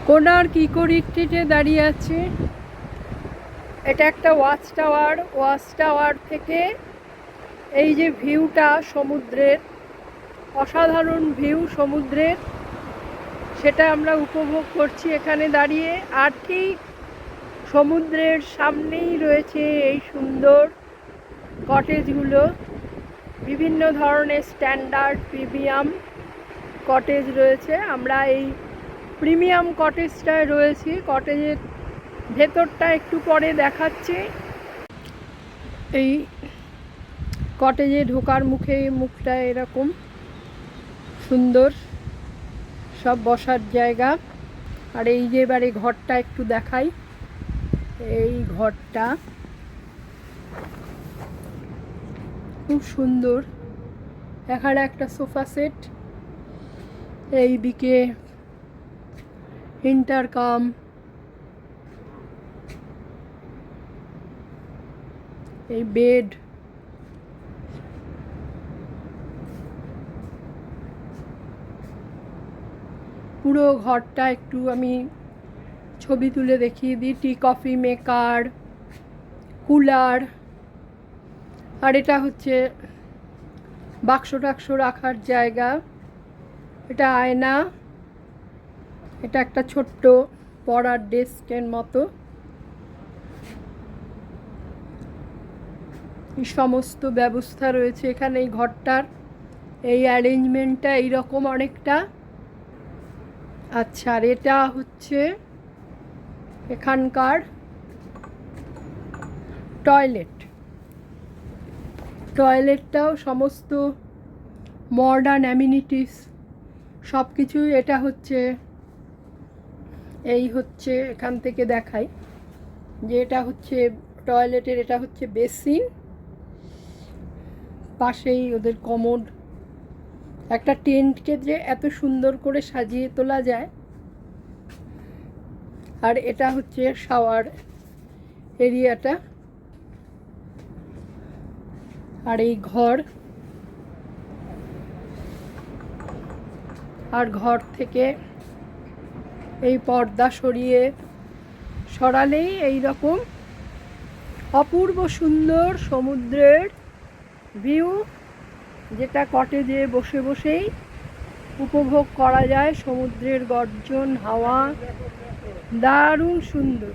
Konark eco রিট্রিটে দাঁড়িয়ে আছি। এটা একটা ওয়াচ টাওয়ার থেকে এই যে ভিউটা সমুদ্রের, অসাধারণ ভিউ সমুদ্রের, সেটা আমরা উপভোগ করছি এখানে দাঁড়িয়ে। আর ঠিক সমুদ্রের সামনেই রয়েছে এই সুন্দর কটেজগুলো, বিভিন্ন ধরনের স্ট্যান্ডার্ড প্রিমিয়াম কটেজ রয়েছে। আমরা এই প্রিমিয়াম কটেজটায় রয়েছি। কটেজের ভেতরটা একটু পরে দেখাচ্ছি। এই কটেজে ঢোকার মুখটা এরকম সুন্দর, সব বসার জায়গা। আর এই যে এবারে ঘরটা একটু দেখাই। এই ঘরটা খুব সুন্দর। এখানে একটা সোফা সেট, এইদিকে ইন্টারকম, এই বেড, পুরো ঘরটা একটু আমি ছবি তুলে দেখিয়ে দিই। টি কফি মেকার, কুলার, আর এটা হচ্ছে বাক্স টাক্স রাখার জায়গা। এটা আয়না, এটা একটা ছোট্ট পড়ার ডেস্কের মতো। এই সমস্ত ব্যবস্থা রয়েছে এখানে। এই ঘরটার এই অ্যারেঞ্জমেন্টটা এইরকম অনেকটা। আচ্ছা, আর এটা হচ্ছে এখানকার টয়লেটটাও সমস্ত মডার্ন অ্যামিনিটিস সব কিছুই। এটা হচ্ছে এখান থেকে দেখাই যে এটা হচ্ছে টয়লেটের, এটা হচ্ছে বেসিন, পাশেই ওদের কমোড। একটা টেন্টকে যে এত সুন্দর করে সাজিয়ে তোলা যায়। আর এটা হচ্ছে শাওয়ার এরিয়াটা। আর এই ঘর, আর ঘর থেকে এই পর্দা সরালেই এই রকম অপূর্ব সুন্দর সমুদ্রের ভিউ, যেটা কটেজে বসে বসেই উপভোগ করা যায়। সমুদ্রের গর্জন, হাওয়া, দারুণ সুন্দর।